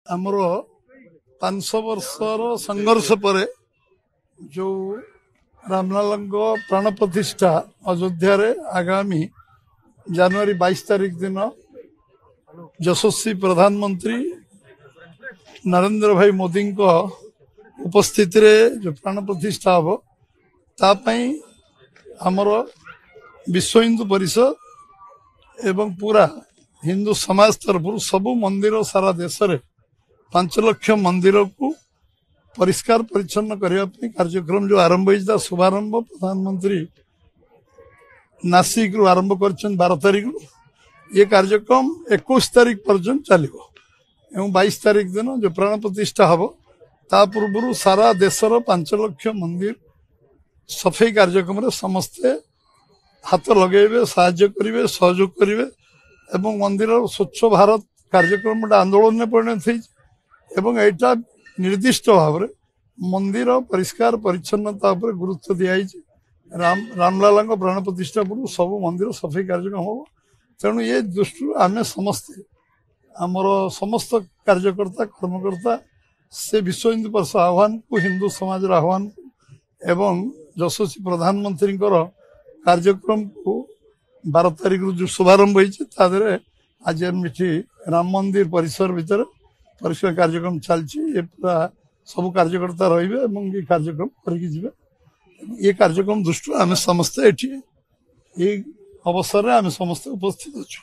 आमर 500 वर्षर संघर्ष पर जो रामलाल प्राण प्रतिष्ठा अयोध्या रे आगामी जनवरी 22 तारीख दिन यशस्वी प्रधानमंत्री नरेंद्र भाई मोदी उपस्थित रे जो प्राण प्रतिष्ठा हम तापाई आमर विश्व हिंदू परिषद एवं पूरा हिंदू समाज तरफ सबू मंदिर सारा देश रे 5 लाख मंदिर को परिष्कार परिच्छन्न करने कार्यक्रम जो आरंभ होता शुभारंभ प्रधानमंत्री नासिक रु आरंभ कर 12 तारीख ये कार्यक्रम 21 तारीख पर्यंत चलो एवं 22 तारीख दिन जो प्राण प्रतिष्ठा हम ता पूर्व सारा देशर 5 लाख मंदिर सफाई कार्यक्रम रे समस्ते हाथ लगे साहाय्य करेंगे सहयोग करेंगे एवं मंदिर स्वच्छ भारत कार्यक्रम आंदोलन में परिणत एवं एटा निर्दिष्ट भाव में मंदिर परिष्कार परिच्छन्नता पर गुरुत्व दिखाई रामलाल प्राण प्रतिष्ठा पूर्व सब मंदिर सफाई कार्यक्रम हम तेणु ये दृष्टि आम समस्ते आमर समस्त कार्यकर्ता कर्मकर्ता से विश्व हिंदू परिषद आह्वान को हिंदू समाज आह्वान को एवं यशस्वी प्रधानमंत्री कार्यक्रम को 12 तारीख जो शुभारंभ होती आज एमठी राम मंदिर परिसर भीतर परिष्कार कार्यक्रम चलती पूरा सब कार्यकर्ता रे कार्यक्रम करके ये कार्यक्रम दृष्टि आम समस्ते ये अवसर में आम समस्ते उपस्थित अच्छु।